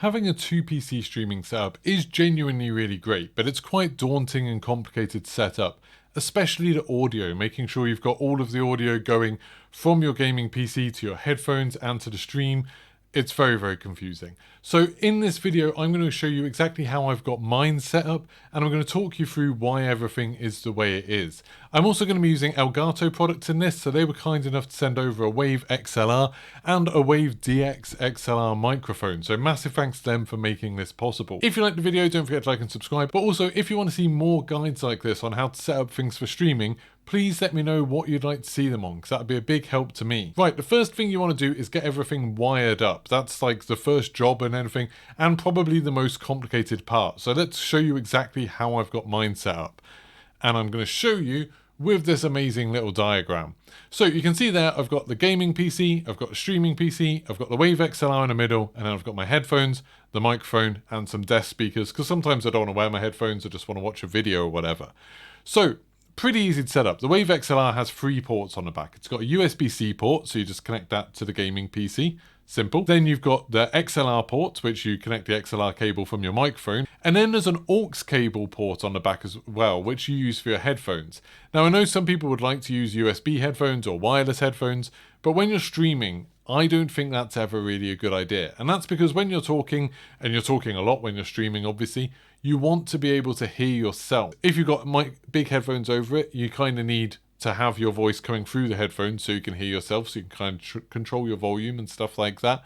Having a 2 PC streaming setup is genuinely really great, but it's quite daunting and complicated to set up, especially the audio, making sure you've got all of the audio going from your gaming PC to your headphones and to the stream. It's very, very confusing. So in this video, I'm going to show you exactly how I've got mine set up, and I'm going to talk you through why everything is the way it is. I'm also going to be using Elgato products in this, so they were kind enough to send over a Wave XLR and a Wave DX XLR microphone, so massive thanks to them for making this possible. If you like the video, don't forget to like and subscribe, but also if you want to see more guides like this on how to set up things for streaming, please let me know what you'd like to see them on, because that would be a big help to me. Right, the first thing you want to do is get everything wired up. That's like the first job and everything, and probably the most complicated part. So let's show you exactly how I've got mine set up. And I'm going to show you with this amazing little diagram. So you can see there, I've got the gaming PC, I've got a streaming PC, I've got the Wave XLR in the middle, and then I've got my headphones, the microphone, and some desk speakers, because sometimes I don't want to wear my headphones, I just want to watch a video or whatever. So pretty easy to set up. The Wave XLR has 3 ports on the back. It's got a USB-C port, so you just connect that to the gaming PC. Simple. Then you've got the XLR port, which you connect the XLR cable from your microphone. And then there's an aux cable port on the back as well, which you use for your headphones. Now, I know some people would like to use USB headphones or wireless headphones, but when you're streaming, I don't think that's ever really a good idea. And that's because when you're talking, and you're talking a lot when you're streaming, obviously, you want to be able to hear yourself. If you've got big headphones over it, you kind of need to have your voice coming through the headphones so you can hear yourself, so you can kind of control your volume and stuff like that.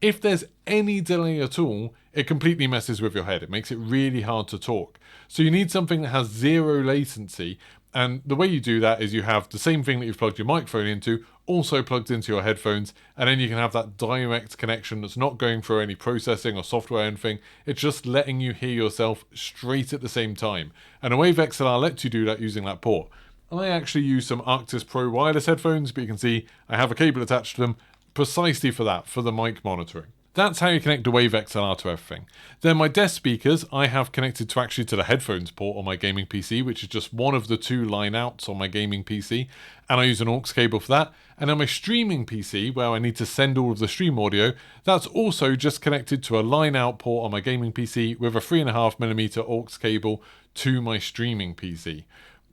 If there's any delay at all, it completely messes with your head. It makes it really hard to talk. So you need something that has 0 latency. And the way you do that is you have the same thing that you've plugged your microphone into, also plugged into your headphones, and then you can have that direct connection that's not going through any processing or software or anything. It's just letting you hear yourself straight at the same time. And a Wave XLR lets you do that using that port. I actually use some Arctis Pro wireless headphones, but you can see I have a cable attached to them precisely for that, for the mic monitoring. That's how you connect the Wave XLR to everything. Then my desk speakers, I have connected to the headphones port on my gaming PC, which is just one of the 2 line outs on my gaming PC, and I use an aux cable for that. And then my streaming PC, where I need to send all of the stream audio, that's also just connected to a line out port on my gaming PC with a 3.5mm aux cable to my streaming PC.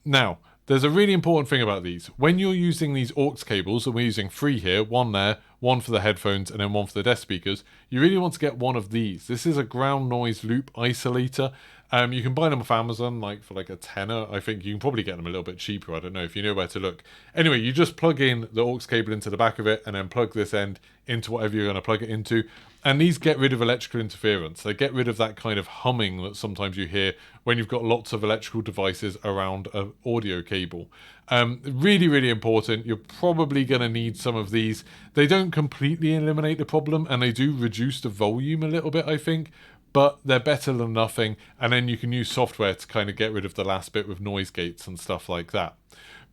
Now, there's a really important thing about these. When you're using these aux cables, and we're using 3 here, 1 there, 1 for the headphones, and then 1 for the desk speakers, you really want to get one of these. This is a ground noise loop isolator. You can buy them off Amazon for like a tenner. I think you can probably get them a little bit cheaper. I don't know if you know where to look. Anyway, you just plug in the aux cable into the back of it and then plug this end into whatever you're going to plug it into. And these get rid of electrical interference. They get rid of that kind of humming that sometimes you hear when you've got lots of electrical devices around an audio cable. Really, really important. You're probably going to need some of these. They don't completely eliminate the problem, and they do reduce the volume a little bit, I think. But they're better than nothing, and then you can use software to kind of get rid of the last bit with noise gates and stuff like that.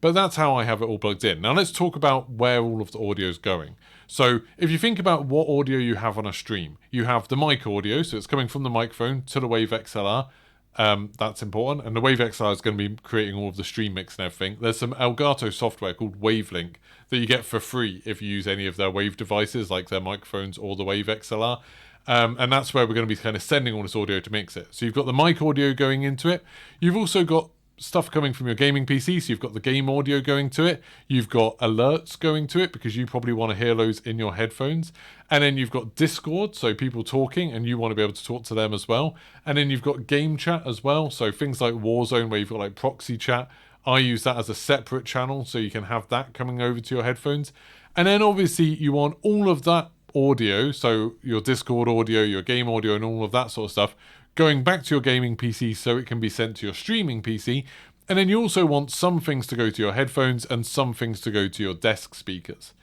But that's how I have it all plugged in. Now let's talk about where all of the audio is going. So if you think about what audio you have on a stream, you have the mic audio, so it's coming from the microphone to the Wave XLR. That's important, and the Wave XLR is going to be creating all of the stream mix and everything. There's some Elgato software called Wave Link that you get for free if you use any of their Wave devices, like their microphones or the Wave XLR. And that's where we're going to be kind of sending all this audio to mix it. So you've got the mic audio going into it. You've also got stuff coming from your gaming PC, so you've got the game audio going to it. You've got alerts going to it because you probably want to hear those in your headphones. And then you've got Discord, so people talking, and you want to be able to talk to them as well. And then you've got game chat as well, so things like Warzone where you've got like proxy chat. I use that as a separate channel, so you can have that coming over to your headphones. And then obviously you want all of that audio, so your Discord audio, your game audio, and all of that sort of stuff, going back to your gaming PC so it can be sent to your streaming PC. And then you also want some things to go to your headphones and some things to go to your desk speakers.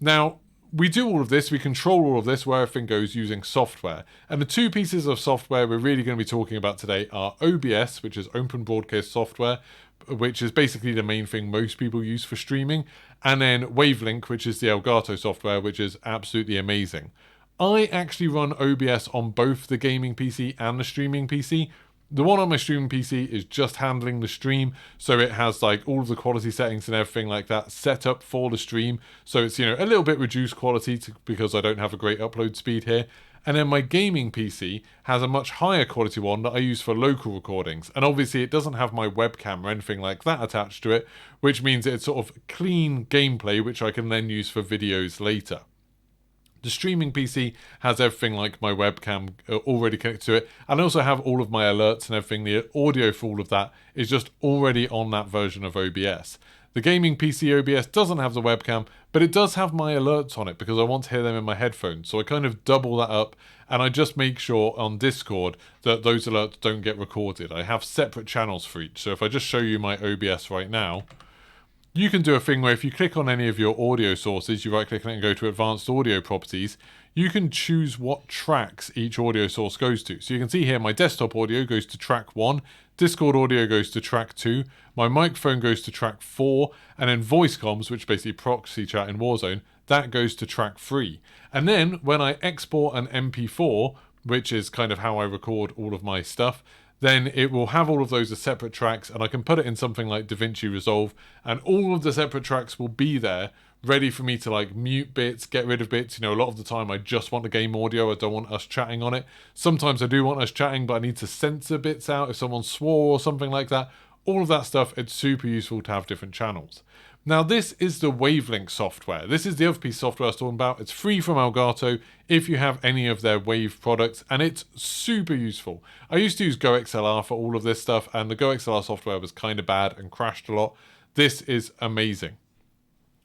Now, we do all of this, we control all of this where everything goes using software. And the 2 pieces of software we're really going to be talking about today are OBS, which is Open Broadcast Software, which is basically the main thing most people use for streaming, and then Wave Link, which is the Elgato software, which is absolutely amazing. I actually run OBS on both the gaming PC and the streaming PC. The one on my streaming PC is just handling the stream, so it has like all of the quality settings and everything like that set up for the stream. So it's, a little bit reduced quality because I don't have a great upload speed here. And then my gaming PC has a much higher quality one that I use for local recordings. And obviously it doesn't have my webcam or anything like that attached to it, which means it's sort of clean gameplay, which I can then use for videos later. The streaming PC has everything like my webcam already connected to it, and I also have all of my alerts and everything. The audio for all of that is just already on that version of OBS. The gaming PC OBS doesn't have the webcam, but it does have my alerts on it because I want to hear them in my headphones. So I kind of double that up, and I just make sure on Discord that those alerts don't get recorded. I have separate channels for each. So if I just show you my OBS right now, you can do a thing where if you click on any of your audio sources, you right click on it and go to advanced audio properties, you can choose what tracks each audio source goes to. So you can see here my desktop audio goes to track 1, Discord audio goes to track 2, my microphone goes to track 4, and then voice comms, which basically proxy chat in Warzone, that goes to track 3. And then when I export an MP4, which is kind of how I record all of my stuff, then it will have all of those as separate tracks, and I can put it in something like DaVinci Resolve, and all of the separate tracks will be there, ready for me to like mute bits, get rid of bits. You know, a lot of the time I just want the game audio, I don't want us chatting on it. Sometimes I do want us chatting, but I need to censor bits out if someone swore or something like that. All of that stuff, it's super useful to have different channels. Now this is the Wave Link software. This is the other piece of software I was talking about. It's free from Elgato if you have any of their Wave products, and it's super useful. I used to use Go XLR for all of this stuff, and the Go XLR software was kind of bad and crashed a lot. This is amazing.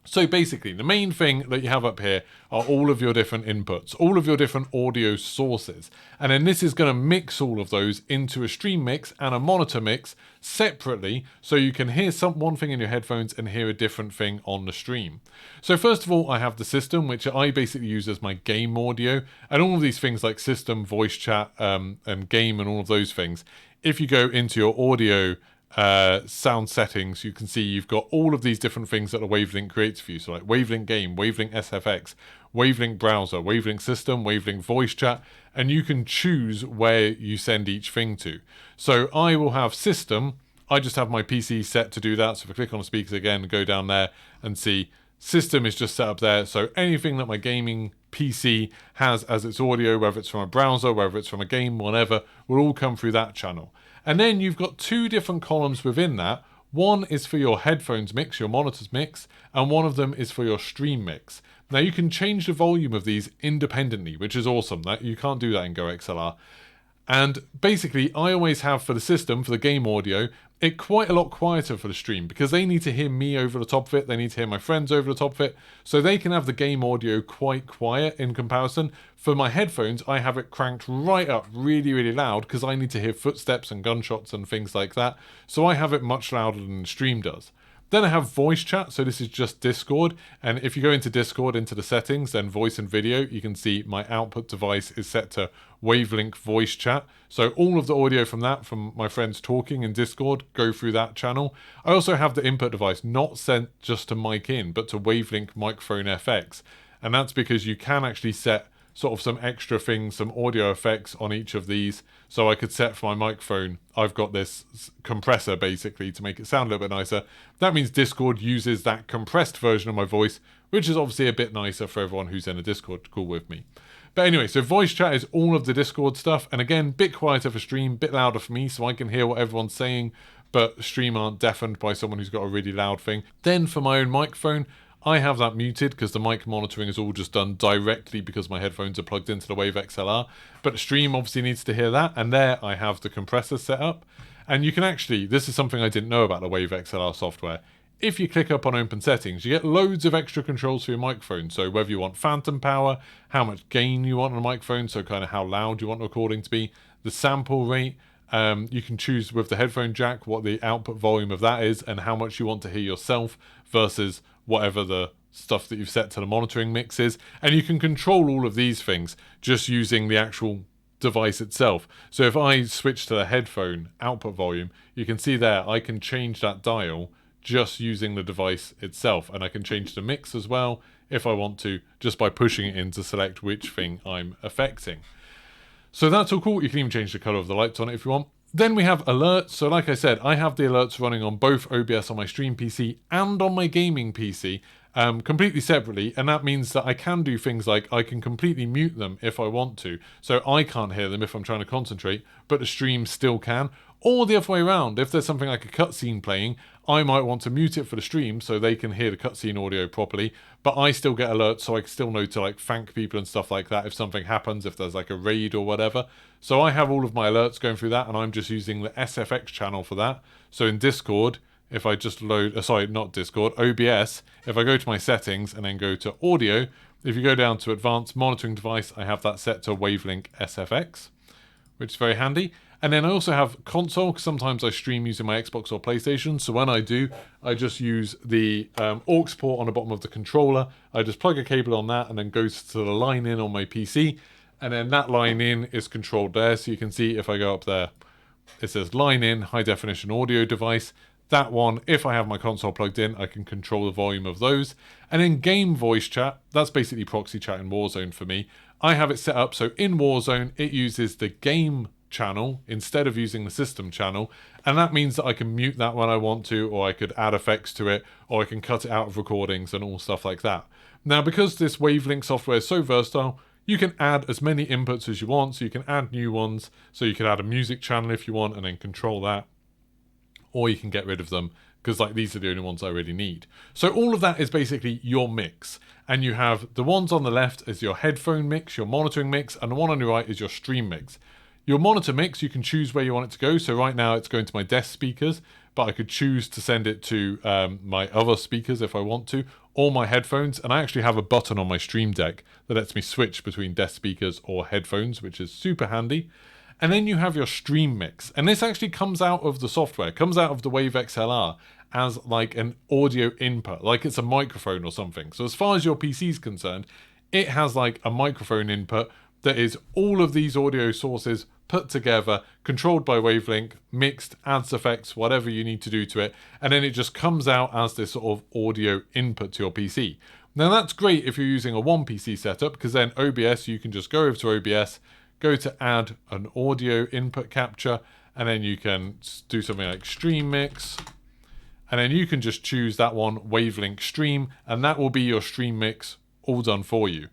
So basically, the main thing that you have up here are all of your different inputs, all of your different audio sources. And then this is going to mix all of those into a stream mix and a monitor mix separately, so you can hear one thing in your headphones and hear a different thing on the stream. So first of all, I have the system, which I basically use as my game audio. And all of these things like system, voice chat, and game and all of those things. If you go into your audio sound settings, you can see you've got all of these different things that the Wave Link creates for you. So like Wave Link Game, Wave Link SFX, Wave Link Browser, Wave Link System, Wave Link Voice Chat, and you can choose where you send each thing to. So I will have System. I just have my PC set to do that. So if I click on the speakers again, go down there and see System is just set up there. So anything that my gaming PC has as its audio, whether it's from a browser, whether it's from a game, whatever, will all come through that channel. And then you've got two different columns within that. One is for your headphones mix, your monitors mix, and one of them is for your stream mix. Now you can change the volume of these independently, which is awesome. That you can't do that in Go XLR. And basically, I always have for the system, for the game audio, it quite a lot quieter for the stream because they need to hear me over the top of it. They need to hear my friends over the top of it. So they can have the game audio quite quiet in comparison. For my headphones, I have it cranked right up really, really loud because I need to hear footsteps and gunshots and things like that. So I have it much louder than the stream does. Then I have voice chat, so this is just Discord, and if you go into Discord, into the settings, then voice and video, you can see my output device is set to Wave Link voice chat. So all of the audio from that, from my friends talking in Discord, go through that channel. I also have the input device not sent just to mic in, but to Wave Link microphone FX, and that's because you can actually set sort of some extra things, some audio effects on each of these. So I could set for my microphone, I've got this compressor basically to make it sound a little bit nicer. That means Discord uses that compressed version of my voice, which is obviously a bit nicer for everyone who's in a Discord call with me. But anyway, so voice chat is all of the Discord stuff. And again, bit quieter for stream, bit louder for me so I can hear what everyone's saying, but stream aren't deafened by someone who's got a really loud thing. Then for my own microphone, I have that muted because the mic monitoring is all just done directly because my headphones are plugged into the Wave XLR. But stream obviously needs to hear that, and there I have the compressor set up. And you can actually, this is something I didn't know about the Wave XLR software. If you click up on Open Settings, you get loads of extra controls for your microphone. So whether you want phantom power, how much gain you want on a microphone, so kind of how loud you want the recording to be, the sample rate. You can choose with the headphone jack what the output volume of that is and how much you want to hear yourself versus whatever the stuff that you've set to the monitoring mix is. And you can control all of these things just using the actual device itself. So if I switch to the headphone output volume, you can see there I can change that dial just using the device itself, and I can change the mix as well if I want to, just by pushing it in to select which thing I'm affecting. So that's all cool. You can even change the color of the lights on it if you want. Then we have alerts. So like I said, I have the alerts running on both OBS on my stream PC and on my gaming PC. completely separately, and that means that I can do things like I can completely mute them if I want to, so I can't hear them if I'm trying to concentrate, but the stream still can. Or the other way around, if there's something like a cutscene playing, I might want to mute it for the stream so they can hear the cutscene audio properly, but I still get alerts so I can still know to like thank people and stuff like that if something happens, if there's like a raid or whatever. So I have all of my alerts going through that, and I'm just using the SFX channel for that. So in Discord, if I just load, sorry, not Discord, OBS, if I go to my settings and then go to audio, if you go down to advanced monitoring device, I have that set to Wave Link SFX, which is very handy. And then I also have console, because sometimes I stream using my Xbox or PlayStation. So when I do, I just use the aux port on the bottom of the controller. I just plug a cable on that and then goes to the line in on my PC. And then that line in is controlled there. So you can see if I go up there, it says line in, high definition audio device. That one, if I have my console plugged in, I can control the volume of those. And in game voice chat, that's basically proxy chat in Warzone for me. I have it set up so in Warzone, it uses the game channel instead of using the system channel. And that means that I can mute that when I want to, or I could add effects to it, or I can cut it out of recordings and all stuff like that. Now, because this Wave Link software is so versatile, you can add as many inputs as you want. So you can add new ones. So you can add a music channel if you want and then control that. Or you can get rid of them because like these are the only ones I really need. So all of that is basically your mix. And you have the ones on the left as your headphone mix, your monitoring mix, and the one on your right is your stream mix. Your monitor mix, you can choose where you want it to go. So right now it's going to my desk speakers, but I could choose to send it to my other speakers if I want to, or my headphones. And I actually have a button on my Stream Deck that lets me switch between desk speakers or headphones, which is super handy. And then you have your stream mix. And this actually comes out of the software, comes out of the Wave XLR as like an audio input, like it's a microphone or something. So as far as your PC is concerned, it has like a microphone input that is all of these audio sources put together, controlled by Wave Link, mixed, adds effects, whatever you need to do to it, and then it just comes out as this sort of audio input to your PC. Now that's great if you're using a one PC setup, because then OBS, you can just go over to OBS, go to add an audio input capture, and then you can do something like stream mix, and then you can just choose that one, Wavelink stream, and that will be your stream mix all done for you.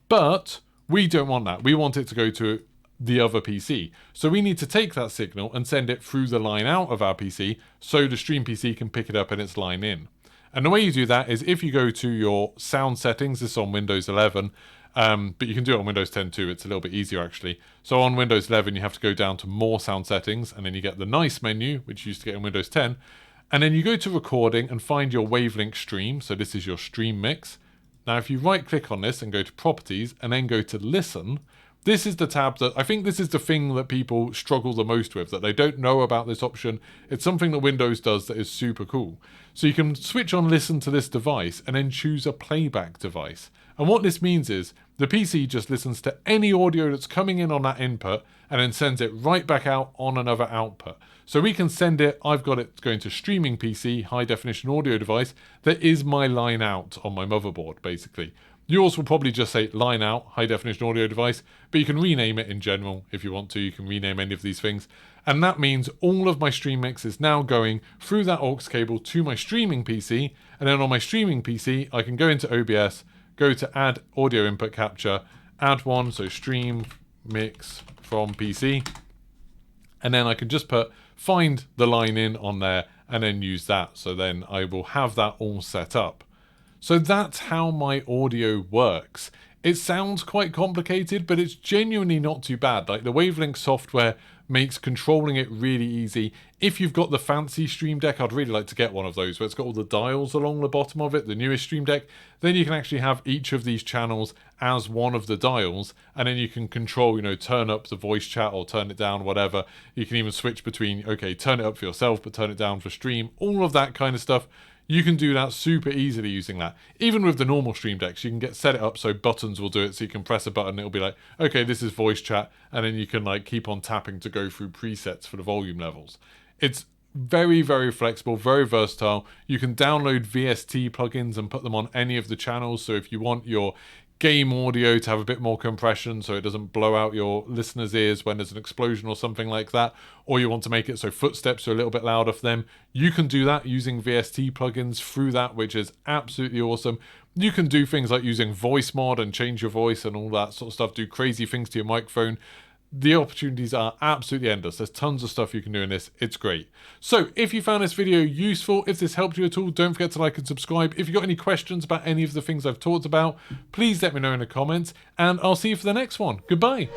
But we don't want that. We want it to go to the other PC. So we need to take that signal and send it through the line out of our PC so the stream PC can pick it up in its line in. And the way you do that is if you go to your sound settings, this is on Windows 11, but you can do it on Windows 10 too. It's a little bit easier actually. So on Windows 11, you have to go down to more sound settings, and then you get the nice menu, which you used to get in Windows 10. And then you go to recording and find your Wavelink stream. So this is your stream mix. Now, if you right click on this and go to properties and then go to listen, this is the tab that I think this is the thing that people struggle the most with, that they don't know about this option. It's something that Windows does that is super cool. So you can switch on listen to this device and then choose a playback device. And what this means is the PC just listens to any audio that's coming in on that input and then sends it right back out on another output. So we can send it, I've got it going to streaming PC, high definition audio device, that is my line out on my motherboard, basically. Yours will probably just say line out, high definition audio device, but you can rename it in general if you want to. You can rename any of these things. And that means all of my stream mix is now going through that aux cable to my streaming PC. And then on my streaming PC, I can go into OBS, go to add audio input capture, add one, so stream mix from PC. And then I can just find the line in on there and then use that. So then I will have that all set up. So that's how my audio works. It sounds quite complicated, but it's genuinely not too bad. Like the Wavelink software makes controlling it really easy. If you've got the fancy Stream Deck, I'd really like to get one of those where it's got all the dials along the bottom of it, the newest Stream Deck. Then you can actually have each of these channels as one of the dials, and then you can control, turn up the voice chat or turn it down, whatever. You can even switch between, okay, turn it up for yourself, but turn it down for stream, all of that kind of stuff. You can do that super easily using that. Even with the normal Stream Decks, you can set it up so buttons will do it. So you can press a button, it'll be like, okay, this is voice chat. And then you can like keep on tapping to go through presets for the volume levels. It's very, very flexible, very versatile. You can download VST plugins and put them on any of the channels. So if you want your game audio to have a bit more compression so it doesn't blow out your listeners' ears when there's an explosion or something like that, or you want to make it so footsteps are a little bit louder for them, you can do that using VST plugins through that, which is absolutely awesome. You can do things like using voice mod and change your voice and all that sort of stuff, do crazy things to your microphone. The opportunities are absolutely endless. There's tons of stuff you can do in this. It's great. So if you found this video useful, if this helped you at all, don't forget to like and subscribe. If you've got any questions about any of the things I've talked about, please let me know in the comments, and I'll see you for the next one. Goodbye.